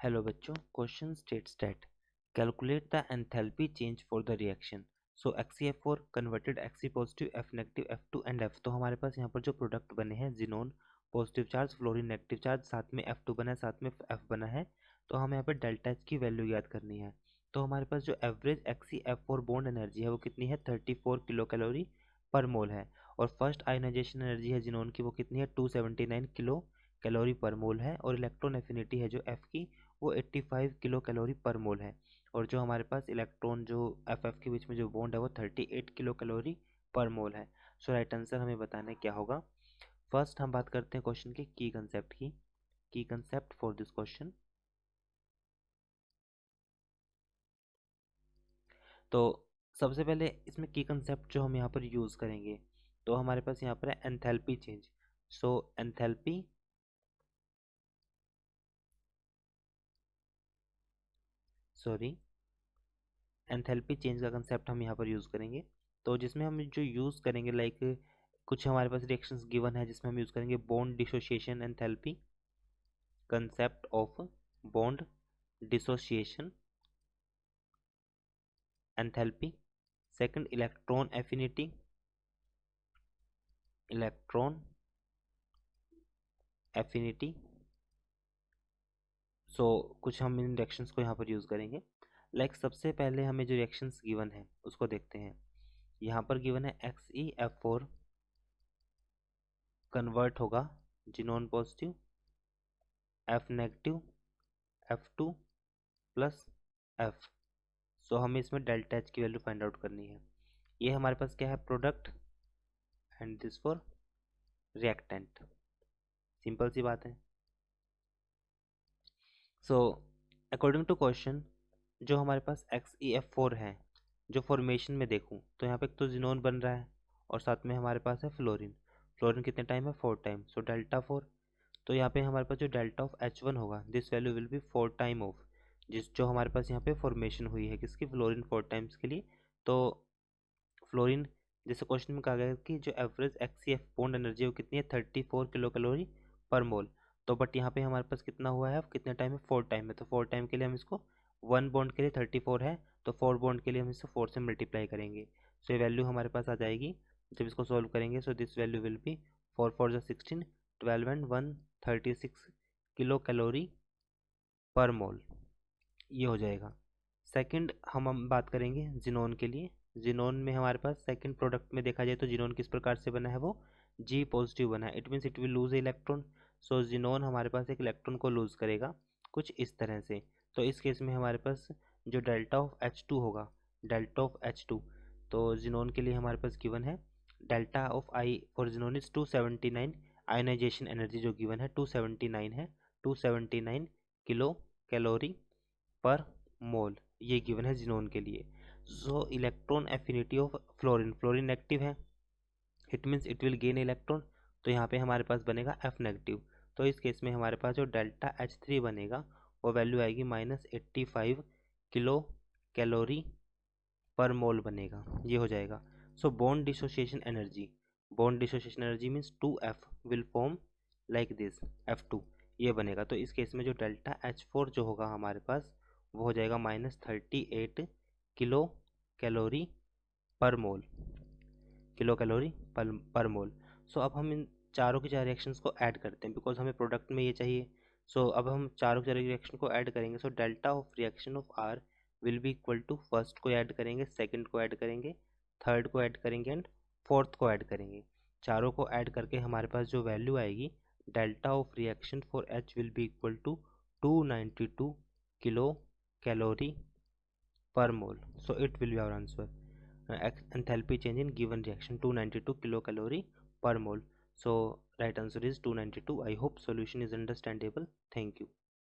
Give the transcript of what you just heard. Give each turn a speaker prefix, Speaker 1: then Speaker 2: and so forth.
Speaker 1: Hello बच्चों, question states that calculate the enthalpy change for the reaction. So XeF4 converted Xe positive, F negative, F2 and F। तो हमारे पास यहाँ पर जो product बने हैं, xenon positive charge, fluorine negative charge, साथ में F2 बना है, साथ में F बना है। तो हमें यहाँ पर डेल्टा H की वैल्यू याद करनी है। तो हमारे पास जो एवरेज XeF4 बॉन्ड एनर्जी है वो कितनी है, 34 किलो कैलोरी पर मोल है। और फर्स्ट आयोनाइजेशन एनर्जी है जिनोन की, वो कितनी है, 279 किलो कैलोरी पर मोल है। और इलेक्ट्रॉन एफिनिटी है जो F की, वो 85 किलो कैलोरी पर मोल है। और जो हमारे पास इलेक्ट्रॉन जो एफ के बीच में जो बॉन्ड है वो 38 किलो कैलोरी पर मोल है। सो राइट आंसर हमें बताना है क्या होगा। फर्स्ट हम बात करते हैं क्वेश्चन के की कंसेप्ट की। की कंसेप्ट फॉर दिस क्वेश्चन, तो सबसे पहले इसमें की कंसेप्ट जो हम यहाँ पर यूज करेंगे, तो हमारे पास यहाँ पर है एंथैल्पी चेंज। सो एंथैल्पी एंथैल्पी चेंज का कंसेप्ट हम यहाँ पर यूज़ करेंगे। तो जिसमें हम जो यूज़ करेंगे, लाइक कुछ हमारे पास रिएक्शंस गिवन है जिसमें हम यूज़ करेंगे bond dissociation enthalpy, concept of bond dissociation enthalpy. Second, electron affinity, electron affinity. So कुछ हम इन रिएक्शंस को यहाँ पर यूज़ करेंगे। लाइक सबसे पहले हमें जो रिएक्शंस गिवन है उसको देखते हैं। यहाँ पर गिवन है XeF4 कन्वर्ट होगा xenon positive, F negative, F2 plus F। So हमें इसमें डेल्टा H की वैल्यू फाइंड आउट करनी है। ये हमारे पास क्या है, product, and this for reactant. Simple सी बात है। सो अकॉर्डिंग टू क्वेश्चन, जो हमारे पास XeF4 है, जो फॉर्मेशन में देखूं तो यहाँ पे एक तो जिनोन बन रहा है और साथ में हमारे पास है फ्लोरीन। फ्लोरीन कितने टाइम है, 4 टाइम। So delta 4। तो यहाँ पे हमारे पास जो डेल्टा ऑफ H1 होगा, this value will be 4 time of जिस जो हमारे पास यहाँ पे फॉर्मेशन हुई है किसकी, फ्लोरीन 4 टाइम्स के लिए। तो फ्लोरीन, जैसे क्वेश्चन में कहा गया है कि जो एवरेज XeF बॉन्ड एनर्जी है वो कितनी है, 34 किलो कैलोरी पर मोल। तो बट यहाँ पे हमारे पास कितना हुआ है, अब कितने टाइम है, 4 टाइम है। तो 4 टाइम के लिए हम इसको, 1 बॉन्ड के लिए 34 है, तो 4 बॉन्ड के लिए हम इसको 4 से मल्टीप्लाई करेंगे। सो ये वैल्यू हमारे पास आ जाएगी जब इसको सॉल्व करेंगे। So this value will be 4 4 जो 16, 12 एंड 136 किलो कैलोरी पर मोल, ये हो जाएगा। सेकंड हम बात करेंगे जिनोन के लिए। जिनोन में हमारे पास सेकंड प्रोडक्ट में देखा जाए तो जिनोन किस प्रकार से बना है, वो G पॉजिटिव बना है। It means it will lose electron. So xenon हमारे पास एक इलेक्ट्रॉन को लूज करेगा कुछ इस तरह से। तो इस केस में हमारे पास जो डेल्टा ऑफ H2 होगा, डेल्टा ऑफ H2, तो जिनोन के लिए हमारे पास गिवन है delta of I for xenon is 279। Ionization energy जो गिवन है 279 है, 279 किलो कैलोरी पर मोल, ये गिवन है जिनोन के लिए। So electron affinity of fluorine, fluorine negative है, it means it will gain electron. तो यहाँ पे हमारे पास बनेगा F नेगेटिव। तो इस केस में हमारे पास जो डेल्टा H3 बनेगा वो वैल्यू आएगी -85 किलो कैलोरी पर मोल बनेगा, ये हो जाएगा। So bond dissociation energy, bond dissociation energy means 2F will form like this, F2, ये बनेगा। तो इस केस में जो डेल्टा H4 जो होगा हमारे पास, वो हो जाएगा -38 किलो कैलोरी पर मोल, किलो कैलोरी पर मोल। सो अब हम इन चारों की चार रिएक्शंस को ऐड करते हैं बिकॉज हमें प्रोडक्ट में ये चाहिए। सो अब हम चारों की चारों रिएक्शन को ऐड करेंगे। So delta of reaction of R will be equal to, first को ऐड करेंगे, सेकंड को ऐड करेंगे, थर्ड को ऐड करेंगे एंड फोर्थ को ऐड करेंगे। चारों को ऐड करके हमारे पास जो वैल्यू आएगी, delta of reaction for H will be equal to 292 kilocalorie per mole. So it will be our answer. Enthalpy change in given reaction 292 kilocalorie per mole. So right answer is 292. I hope solution is understandable. Thank you.